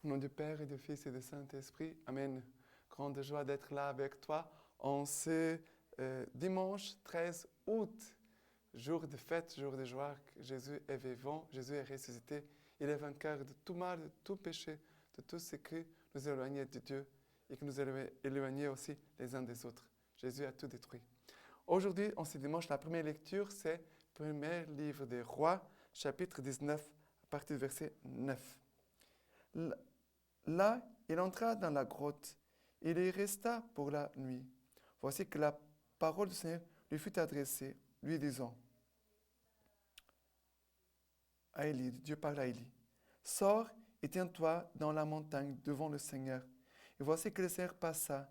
Au nom du Père et du Fils et du Saint-Esprit, Amen. Grande joie d'être là avec toi en ce dimanche 13 août, jour de fête, jour de joie. Jésus est vivant, Jésus est ressuscité. Il est vainqueur de tout mal, de tout péché, de tout ce qui nous éloignait de Dieu et qui nous éloignait aussi les uns des autres. Jésus a tout détruit. Aujourd'hui, en ce dimanche, la première lecture, c'est le premier livre des Rois, chapitre 19, à partir du verset 9. Là, il entra dans la grotte. Il y resta pour la nuit. Voici que la parole du Seigneur lui fut adressée, lui disant, à Élie, Dieu parle à Élie, sors et tiens-toi dans la montagne devant le Seigneur. Et voici que le Seigneur passa.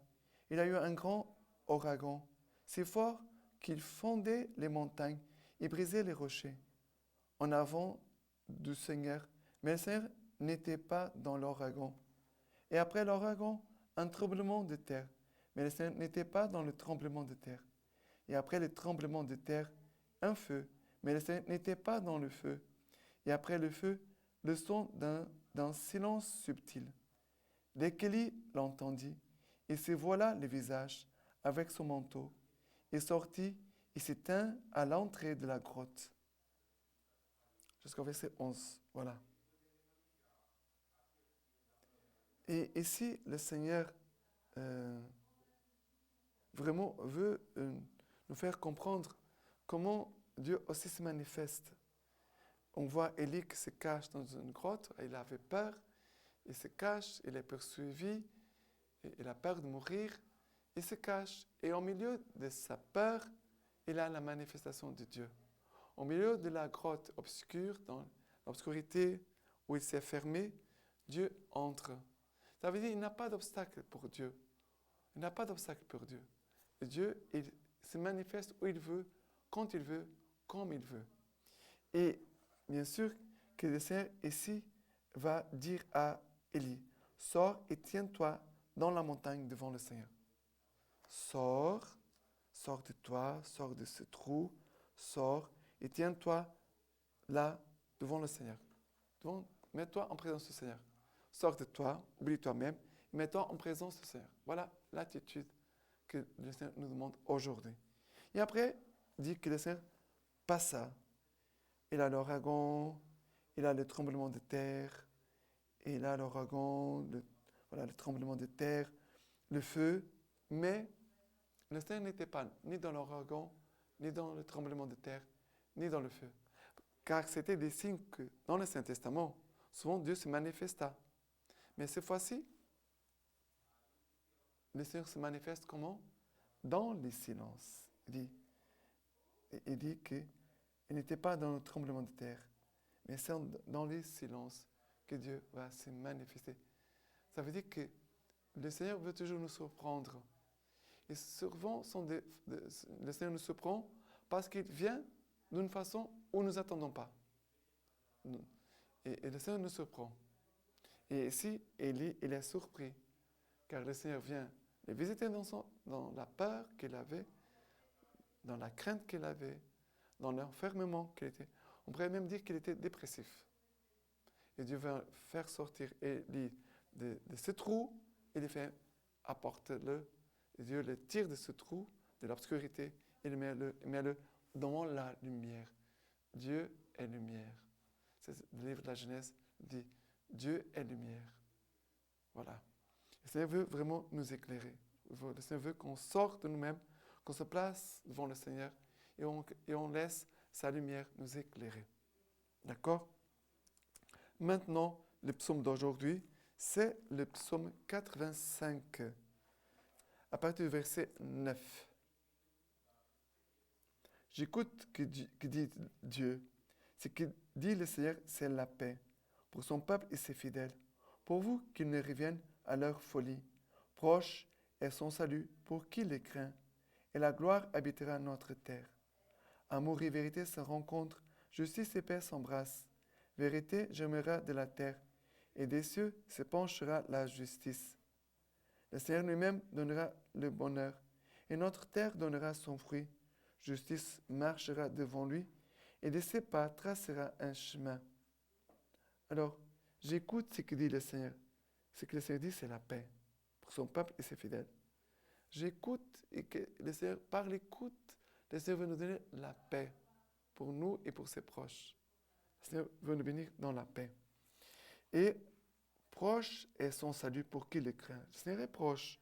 Il a eu un grand ouragan, si fort qu'il fondait les montagnes et brisait les rochers en avant du Seigneur. Mais le Seigneur n'était pas dans l'ouragan. Et après l'ouragan, un tremblement de terre. Mais le Seigneur n'était pas dans le tremblement de terre. Et après le tremblement de terre, un feu. Mais le Seigneur n'était pas dans le feu. Et après le feu, le son d'un silence subtil. Dès qu'Élie l'entendit, il se voila le visage avec son manteau, et sortit et s'éteint à l'entrée de la grotte. Jusqu'au verset 11. Voilà. Et ici, le Seigneur vraiment veut nous faire comprendre comment Dieu aussi se manifeste. On voit Élie qui se cache dans une grotte, il avait peur, il se cache, il est poursuivi, il a peur de mourir, il se cache. Et au milieu de sa peur, il a la manifestation de Dieu. Au milieu de la grotte obscure, dans l'obscurité où il s'est fermé, Dieu entre. Ça veut dire qu'il n'y a pas d'obstacle pour Dieu. Il n'y a pas d'obstacle pour Dieu. Et Dieu, il se manifeste où il veut, quand il veut, comme il veut. Et bien sûr que le Seigneur ici va dire à Élie, sors et tiens-toi dans la montagne devant le Seigneur. Sors de toi, sors de ce trou, sors et tiens-toi là devant le Seigneur. Mets-toi en présence du Seigneur. Sors de toi, oublie toi-même, mets-toi en présence du Seigneur. Voilà l'attitude que le Seigneur nous demande aujourd'hui. Et après, dit que le Seigneur passa. Il a l'ouragan, il a le tremblement de terre, il a l'ouragan, le tremblement de terre, le feu, mais le Seigneur n'était pas ni dans l'ouragan, ni dans le tremblement de terre, ni dans le feu. Car c'était des signes que dans le Saint-Testament, souvent Dieu se manifesta. Mais cette fois-ci, le Seigneur se manifeste comment? Dans le silence. Il dit qu'il n'était pas dans le tremblement de terre, mais c'est dans le silence que Dieu va se manifester. Ça veut dire que le Seigneur veut toujours nous surprendre. Et souvent, le Seigneur nous surprend parce qu'il vient d'une façon où nous n'attendons pas. Et le Seigneur nous surprend. Et ici, Élie, il est surpris, car le Seigneur vient le visiter dans la peur qu'il avait, dans la crainte qu'il avait, dans l'enfermement qu'il était. On pourrait même dire qu'il était dépressif. Et Dieu va faire sortir Élie de ce trou, et il fait apporte-le. Et Dieu le tire de ce trou, de l'obscurité, et il met-le dans la lumière. Dieu est lumière. C'est le livre de la Genèse dit Dieu est lumière. Voilà. Le Seigneur veut vraiment nous éclairer. Le Seigneur veut qu'on sorte de nous-mêmes, qu'on se place devant le Seigneur et on laisse sa lumière nous éclairer. D'accord? Maintenant, le psaume d'aujourd'hui, c'est le psaume 85, à partir du verset 9. J'écoute que dit Dieu. Ce que dit le Seigneur, c'est la paix. Pour son peuple et ses fidèles. Pour vous qu'ils ne reviennent à leur folie. Proche est son salut pour qui les craint. Et la gloire habitera notre terre. Amour et vérité se rencontrent. Justice et paix s'embrassent. Vérité germera de la terre. Et des cieux se penchera la justice. Le Seigneur lui-même donnera le bonheur. Et notre terre donnera son fruit. Justice marchera devant lui. Et de ses pas tracera un chemin. Alors, j'écoute ce que dit le Seigneur. Ce que le Seigneur dit, c'est la paix pour son peuple et ses fidèles. J'écoute et que le Seigneur, par l'écoute, le Seigneur veut nous donner la paix pour nous et pour ses proches. Le Seigneur veut nous bénir dans la paix. Et proche est son salut pour qui le craint. Le Seigneur est proche.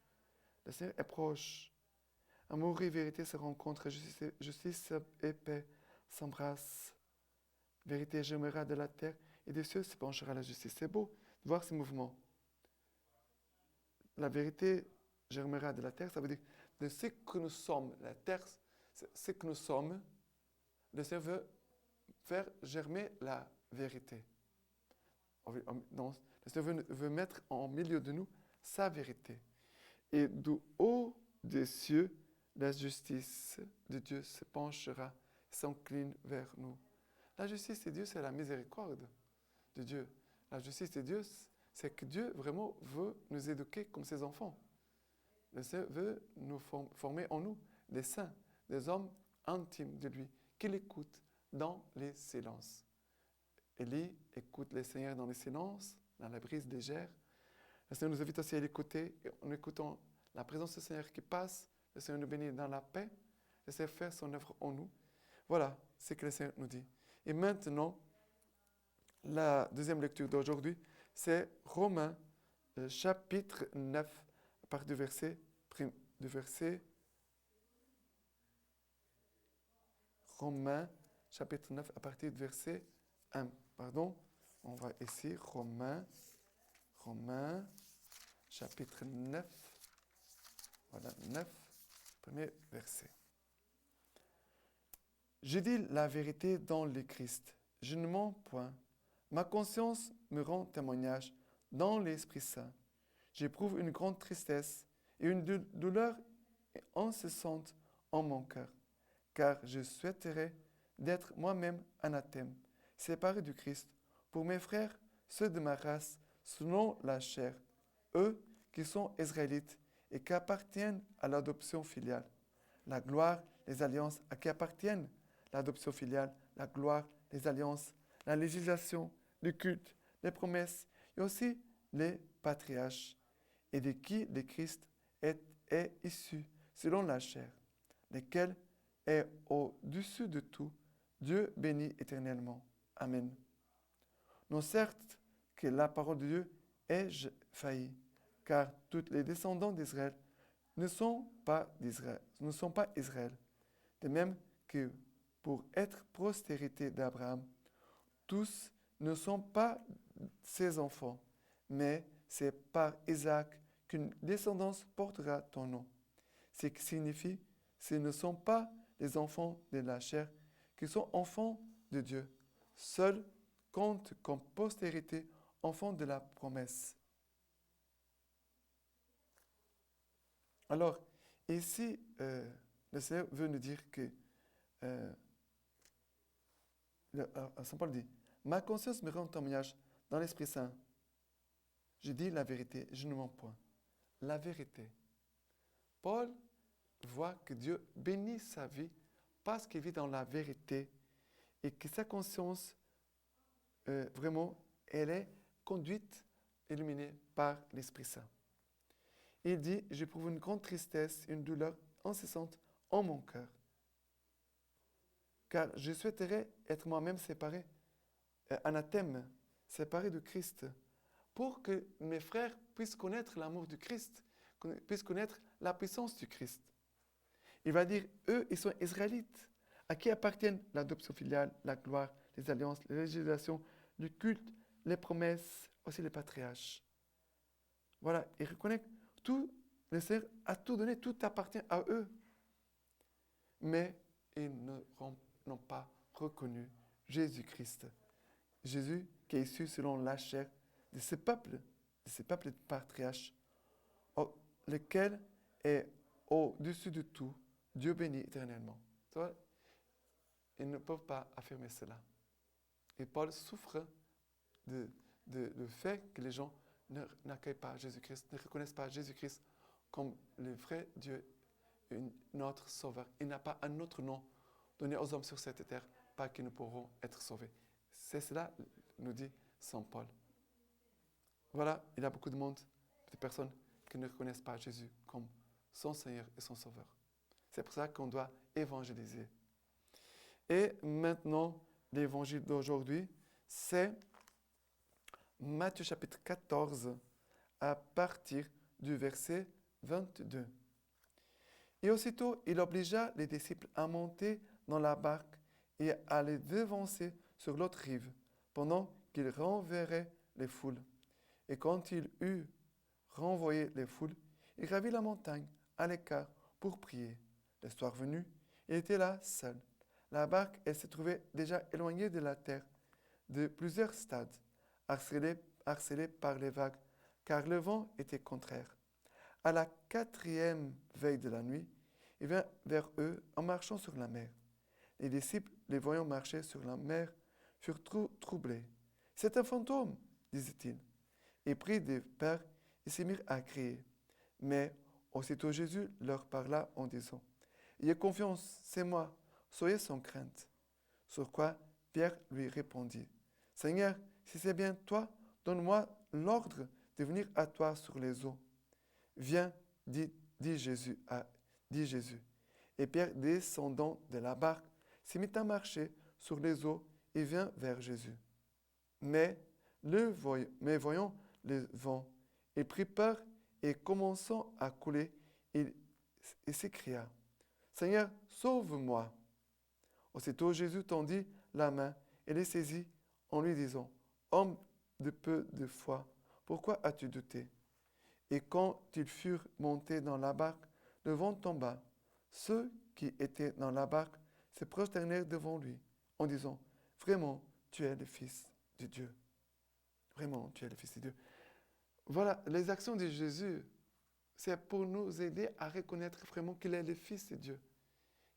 Le Seigneur est proche. Amour et vérité se rencontrent, justice et paix s'embrassent. Vérité germera de la terre et des cieux se penchera la justice. C'est beau de voir ces mouvements. La vérité germera de la terre, ça veut dire de ce que nous sommes. La terre, ce que nous sommes, le Seigneur veut faire germer la vérité. Le Seigneur veut mettre en milieu de nous sa vérité. Et du haut des cieux, la justice de Dieu se penchera, s'incline vers nous. La justice de Dieu, c'est la miséricorde de Dieu. La justice de Dieu, c'est que Dieu vraiment veut nous éduquer comme ses enfants. Le Seigneur veut nous former en nous des saints, des hommes intimes de lui, qui l'écoutent dans les silences. Élie écoute le Seigneur dans les silences, dans la brise légère. Le Seigneur nous invite aussi à l'écouter, en écoutant la présence du Seigneur qui passe. Le Seigneur nous bénit dans la paix. Le Seigneur fait son œuvre en nous. Voilà ce que le Seigneur nous dit. Et maintenant, la deuxième lecture d'aujourd'hui, c'est Romains chapitre 9, à partir du verset Romains chapitre 9, à partir du verset 1. Pardon, on va ici, Romains chapitre 9, voilà, 9, premier verset. Je dis la vérité dans le Christ, je ne mens point. Ma conscience me rend témoignage dans l'Esprit Saint. J'éprouve une grande tristesse et une douleur incessante en mon cœur, car je souhaiterais d'être moi-même anathème, séparé du Christ, pour mes frères, ceux de ma race, selon la chair, eux qui sont israélites et qui appartiennent à l'adoption filiale. La gloire, les alliances à qui appartiennent l'adoption filiale, la gloire, les alliances, la législation, le culte, les promesses et aussi les patriarches, et de qui le Christ est issu selon la chair, lequel est au-dessus de tout, Dieu béni éternellement. Amen. Non certes que la parole de Dieu est faillie, car tous les descendants d'Israël ne sont pas Israël. De même que pour être postérité d'Abraham, tous ne sont pas ses enfants, mais c'est par Isaac qu'une descendance portera ton nom. Ce qui signifie, ce ne sont pas les enfants de la chair qui sont enfants de Dieu. Seuls comptent comme postérité enfants de la promesse. Alors, ici, le Seigneur veut nous dire que Saint Paul dit, ma conscience me rend témoignage dans l'Esprit Saint. Je dis la vérité, je ne mens point. La vérité. Paul voit que Dieu bénit sa vie parce qu'il vit dans la vérité et que sa conscience, vraiment, elle est conduite, illuminée par l'Esprit Saint. Il dit, j'éprouve une grande tristesse, une douleur incessante en mon cœur, car je souhaiterais être moi-même séparé, anathème, séparé de Christ, pour que mes frères puissent connaître l'amour du Christ, puissent connaître la puissance du Christ. Il va dire, eux, ils sont israélites, à qui appartiennent l'adoption filiale, la gloire, les alliances, les législations, le culte, les promesses, aussi les patriarches. Voilà, ils reconnaissent tout, le Seigneur a tout donné, tout appartient à eux. Mais ils n'ont pas reconnu Jésus-Christ. Jésus qui est issu selon la chair de ce peuple de patriarches, lequel est au-dessus de tout, Dieu béni éternellement. Tu vois, ils ne peuvent pas affirmer cela. Et Paul souffre du fait que les gens n'accueillent pas Jésus-Christ, ne reconnaissent pas Jésus-Christ comme le vrai Dieu, notre Sauveur. Il n'a pas un autre nom donné aux hommes sur cette terre par qui nous pourrons être sauvés. C'est cela, nous dit Saint Paul. voilà, il y a beaucoup de monde, de personnes qui ne reconnaissent pas Jésus comme son Seigneur et son Sauveur. C'est pour ça qu'on doit évangéliser. Et maintenant, l'évangile d'aujourd'hui, c'est Matthieu chapitre 14, à partir du verset 22. Et aussitôt, il obligea les disciples à monter dans la barque et à les devancer sur l'autre rive, pendant qu'il renverrait les foules. Et quand il eut renvoyé les foules, il gravit la montagne à l'écart pour prier. Le soir venu, il était là seul. La barque, elle se trouvait déjà éloignée de la terre de plusieurs stades, harcelée par les vagues, car le vent était contraire. À la 4e veille de la nuit, il vint vers eux en marchant sur la mer. Les disciples, les voyant marcher sur la mer, furent troublés. « C'est un fantôme !» disaient-ils. Et pris de peur, ils se mirent à crier. Mais aussitôt Jésus leur parla en disant, « Ayez confiance, c'est moi, soyez sans crainte. » Sur quoi Pierre lui répondit, « Seigneur, si c'est bien toi, donne-moi l'ordre de venir à toi sur les eaux. » « Viens, dit Jésus. Et Pierre, descendant de la barque, se mit à marcher sur les eaux et vint vers Jésus. Mais voyant le vent, il prit peur et commençant à couler, il s'écria, « Seigneur, sauve-moi !» Aussitôt Jésus tendit la main et les saisit en lui disant, « Homme de peu de foi, pourquoi as-tu douté ?» Et quand ils furent montés dans la barque, le vent tomba. Ceux qui étaient dans la barque se prosternèrent devant lui, en disant, « Vraiment, tu es le Fils de Dieu. Vraiment, tu es le Fils de Dieu. » Voilà, les actions de Jésus, c'est pour nous aider à reconnaître vraiment qu'il est le Fils de Dieu.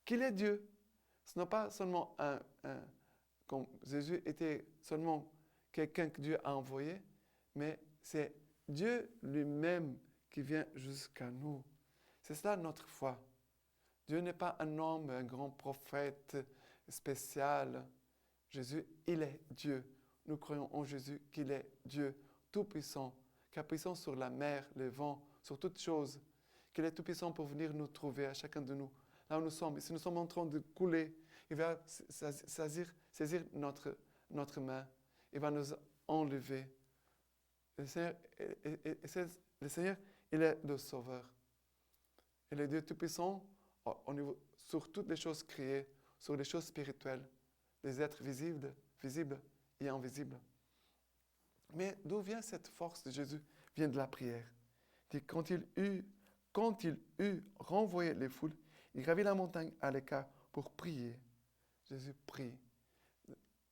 Qu'il est Dieu. Ce n'est pas seulement comme Jésus était seulement quelqu'un que Dieu a envoyé, mais c'est Dieu lui-même qui vient jusqu'à nous. C'est cela notre foi. Dieu n'est pas un homme, un grand prophète spécial. Jésus, il est Dieu. Nous croyons en Jésus qu'il est Dieu tout-puissant, qui a puissance sur la mer, le vent, sur toutes choses, qu'il est tout-puissant pour venir nous trouver à chacun de nous. Là où nous sommes, si nous sommes en train de couler, il va saisir notre main, il va nous enlever. Le Seigneur, il est le Sauveur. Il est Dieu Tout-Puissant sur toutes les choses créées, sur les choses spirituelles, les êtres visibles et invisibles. Mais d'où vient cette force de Jésus? Vient de la prière. Quand il eut renvoyé les foules, il gravit la montagne à l'écart pour prier. Jésus prie.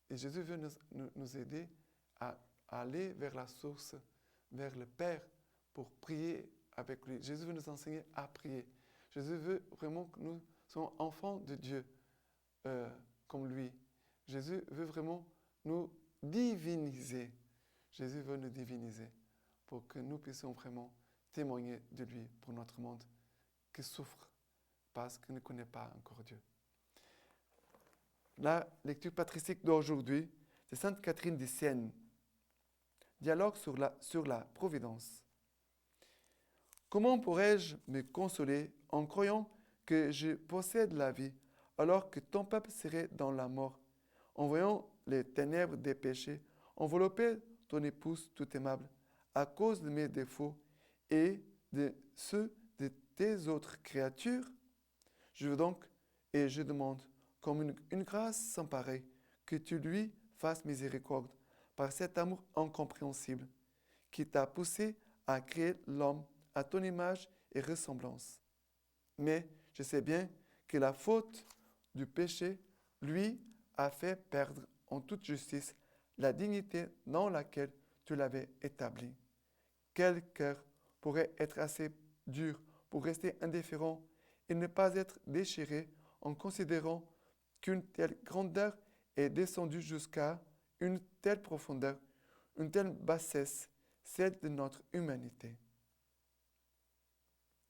Et Jésus veut nous aider à aller vers la source, vers le Père, pour prier avec lui. Jésus veut nous enseigner à prier. Jésus veut vraiment que nous soyons enfants de Dieu, comme lui. Jésus veut vraiment nous diviniser. Jésus veut nous diviniser pour que nous puissions vraiment témoigner de lui pour notre monde qui souffre parce qu'il ne connaît pas encore Dieu. La lecture patristique d'aujourd'hui, c'est Sainte Catherine de Sienne. Dialogue sur la providence. Comment pourrais-je me consoler en croyant que je possède la vie alors que ton peuple serait dans la mort, en voyant les ténèbres des péchés envelopper ton épouse tout aimable à cause de mes défauts et de ceux de tes autres créatures? Je veux donc et je demande comme une grâce sans pareille que tu lui fasses miséricorde par cet amour incompréhensible qui t'a poussé à créer l'homme à ton image et ressemblance. Mais je sais bien que la faute du péché, lui, a fait perdre en toute justice la dignité dans laquelle tu l'avais établi. Quel cœur pourrait être assez dur pour rester indifférent et ne pas être déchiré en considérant qu'une telle grandeur est descendue jusqu'à une telle profondeur, une telle bassesse, celle de notre humanité.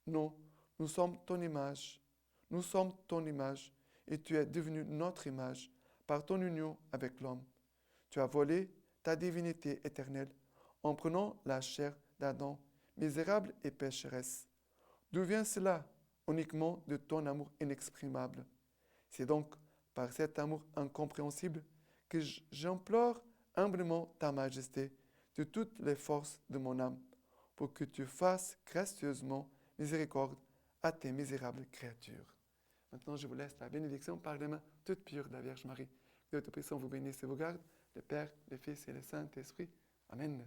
Non, nous sommes ton image, et tu es devenu notre image par ton union avec l'homme. Tu as volé ta divinité éternelle en prenant la chair d'Adam, misérable et pécheresse. D'où vient cela? Uniquement de ton amour inexprimable. C'est donc par cet amour incompréhensible que j'implore humblement ta majesté de toutes les forces de mon âme, pour que tu fasses gracieusement miséricorde à tes misérables créatures. Maintenant, je vous laisse la bénédiction par les mains toutes pures de la Vierge Marie. Que Dieu Tout-Puissant vous bénisse et vous garde, le Père, le Fils et le Saint-Esprit. Amen.